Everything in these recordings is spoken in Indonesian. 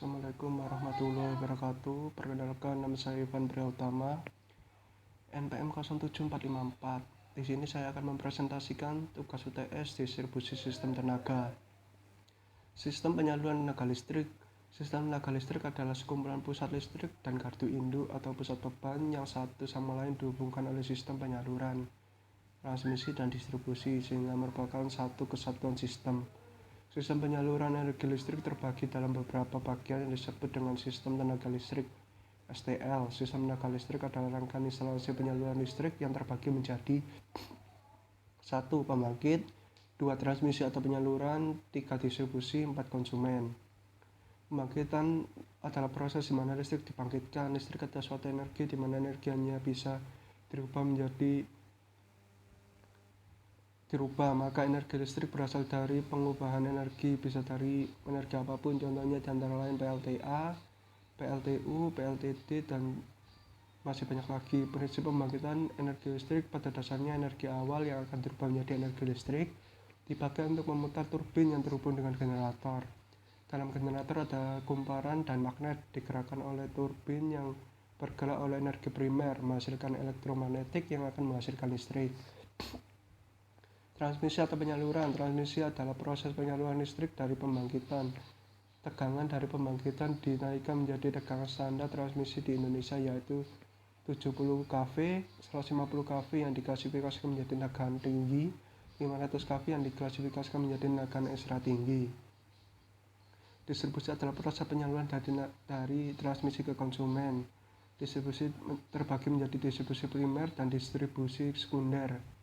Assalamualaikum warahmatullahi wabarakatuh. Perkenalkan, nama saya Ivan Utama, NPM 07454. Di sini saya akan mempresentasikan tugas UTS distribusi sistem tenaga. Sistem penyaluran tenaga listrik. Sistem tenaga listrik adalah sekumpulan pusat listrik dan gardu induk atau pusat beban yang satu sama lain dihubungkan oleh sistem penyaluran, transmisi, dan distribusi sehingga merupakan satu kesatuan sistem. Sistem penyaluran energi listrik terbagi dalam beberapa bagian yang disebut dengan sistem tenaga listrik (STL). Sistem tenaga listrik adalah rangkaian instalasi penyaluran listrik yang terbagi menjadi 1. Pembangkit, 2. Transmisi atau penyaluran, 3. Distribusi, 4. Konsumen. Pembangkitan adalah proses di mana listrik dibangkitkan. Listrik adalah suatu energi di mana energinya bisa dirubah, maka energi listrik berasal dari pengubahan energi, bisa dari energi apapun, contohnya antara lain PLTA, PLTU, PLTD, dan masih banyak lagi. Prinsip pembangkitan energi listrik pada dasarnya energi awal yang akan dirubah menjadi energi listrik dipakai untuk memutar turbin yang terhubung dengan generator. Dalam generator ada kumparan dan magnet digerakkan oleh turbin yang bergerak oleh energi primer, menghasilkan elektromagnetik yang akan menghasilkan listrik. Transmisi atau penyaluran. Transmisi adalah proses penyaluran listrik dari pembangkitan. Tegangan dari pembangkitan dinaikkan menjadi tegangan standar transmisi di Indonesia, yaitu 70 kV, 150 kV yang diklasifikasikan menjadi tegangan tinggi, 500 kV yang diklasifikasikan menjadi tegangan ekstra tinggi. Distribusi adalah proses penyaluran dari transmisi ke konsumen. Distribusi terbagi menjadi distribusi primer dan distribusi sekunder.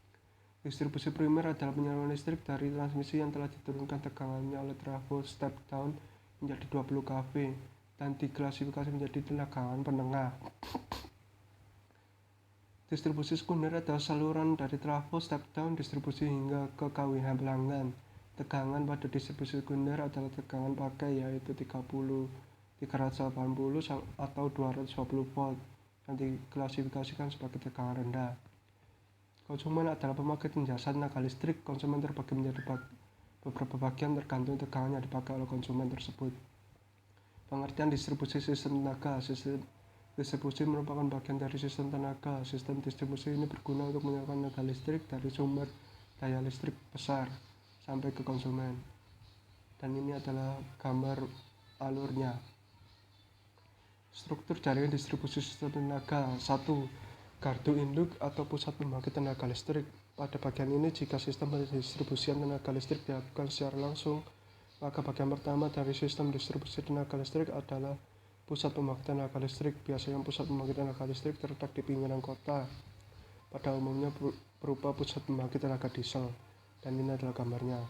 Distribusi primer adalah penyaluran listrik dari transmisi yang telah diturunkan tegangannya oleh trafo step down menjadi 20 kV dan diklasifikasi menjadi tegangan penengah. Distribusi sekunder adalah saluran dari trafo step down distribusi hingga ke KWH pelanggan. Tegangan pada distribusi sekunder adalah tegangan pakai, yaitu 380 atau 220 volt yang diklasifikasikan sebagai tegangan rendah. Konsumen adalah pemakai jasa tenaga listrik. Konsumen terbagi menjadi beberapa bagian tergantung tegangan yang dipakai oleh konsumen tersebut. Pengertian distribusi sistem tenaga. Sistem distribusi merupakan bagian dari sistem tenaga. Sistem distribusi ini berguna untuk menyalurkan tenaga listrik dari sumber daya listrik besar sampai ke konsumen. Dan ini adalah gambar alurnya. Struktur jaringan distribusi sistem tenaga. 1. Gardu induk atau pusat pembangkit tenaga listrik. Pada bagian ini, jika sistem pendistribusian tenaga listrik dilakukan secara langsung, maka bagian pertama dari sistem distribusi tenaga listrik adalah pusat pembangkit tenaga listrik. Biasanya pusat pembangkit tenaga listrik terletak di pinggiran kota, pada umumnya berupa pusat pembangkit tenaga diesel. Dan ini adalah gambarnya.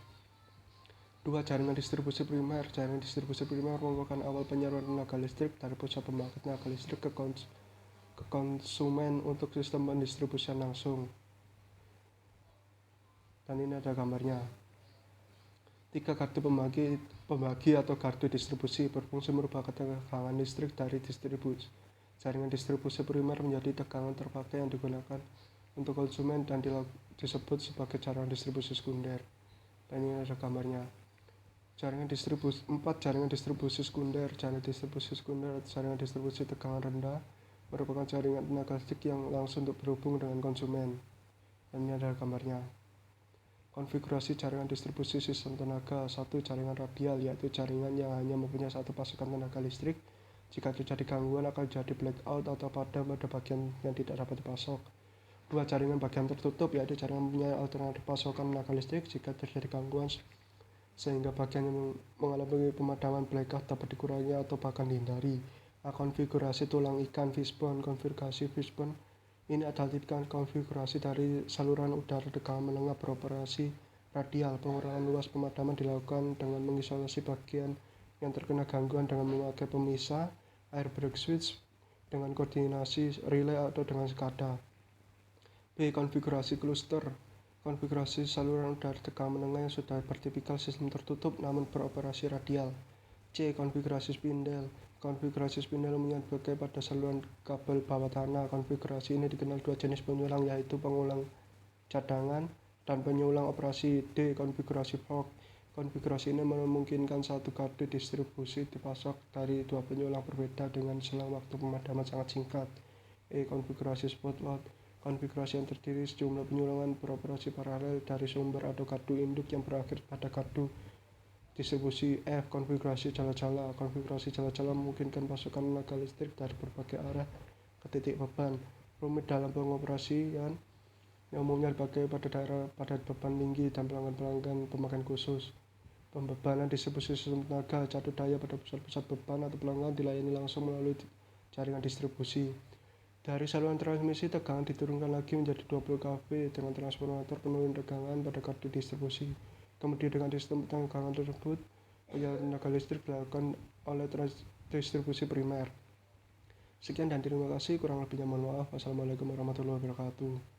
2. Jaringan distribusi primer. Jaringan distribusi primer merupakan awal penyaluran tenaga listrik dari pusat pembangkit tenaga listrik ke konsumen untuk sistem pendistribusian langsung. Dan ini ada gambarnya. 3. Gardu pembagi atau gardu distribusi berfungsi merubah tegangan listrik dari distribusi. Jaringan distribusi primer menjadi tegangan terpakai yang digunakan untuk konsumen dan disebut sebagai jaringan distribusi sekunder. Dan ini ada gambarnya. 4. Jaringan distribusi sekunder. Jaringan distribusi sekunder atau jaringan distribusi tegangan rendah merupakan jaringan tenaga listrik yang langsung untuk berhubung dengan konsumen. Dan ini adalah gambarnya. Konfigurasi jaringan distribusi sistem tenaga. 1. Jaringan radial, yaitu jaringan yang hanya mempunyai satu pasokan tenaga listrik. Jika terjadi gangguan akan jadi blackout atau padam pada bagian yang tidak dapat dipasok. 2. Jaringan bagian tertutup, yaitu jaringan mempunyai alternatif pasokan tenaga listrik jika terjadi gangguan sehingga bagian yang mengalami pemadaman blackout dapat dikurangi atau bahkan dihindari. Konfigurasi tulang ikan fishbone. Konfigurasi fishbone ini adalah tipikal konfigurasi dari saluran udara tegangan menengah beroperasi radial. Pengurangan luas pemadaman dilakukan dengan mengisolasi bagian yang terkena gangguan dengan memakai pemisah, air brake switch, dengan koordinasi relay atau dengan SCADA. B. Konfigurasi cluster. Konfigurasi saluran udara tegangan menengah yang sudah bertipikal sistem tertutup namun beroperasi radial. C. Konfigurasi spindle. Konfigurasi spindle menyebabkan pada saluran kabel bawah tanah. Konfigurasi ini dikenal dua jenis penyulang, yaitu pengulang cadangan dan penyulang operasi. D. Konfigurasi fork. Konfigurasi ini memungkinkan satu kartu distribusi dipasok dari dua penyulang berbeda dengan selang waktu pemadaman sangat singkat. Konfigurasi spotload. Konfigurasi yang terdiri sejumlah penyulangan beroperasi paralel dari sumber atau kartu induk yang berakhir pada kartu distribusi. Konfigurasi jala-jala. Konfigurasi jala-jala memungkinkan pasokan tenaga listrik dari berbagai arah ke titik beban. Rumit dalam pengoperasian yang umumnya dipakai pada daerah padat beban tinggi dan pelanggan-pelanggan pemakaian khusus. Pembebanan distribusi sistem tenaga jatuh daya pada pusat-pusat beban atau pelanggan dilayani langsung melalui jaringan distribusi. Dari saluran transmisi, tegangan diturunkan lagi menjadi 20 kV dengan transformator penurun tegangan pada kartu distribusi. Kemudian dengan sistem tegangan tersebut, penyaluran tenaga listrik dilakukan oleh distribusi primer. Sekian dan terima kasih, kurang lebihnya mohon maaf. Wassalamualaikum warahmatullahi wabarakatuh.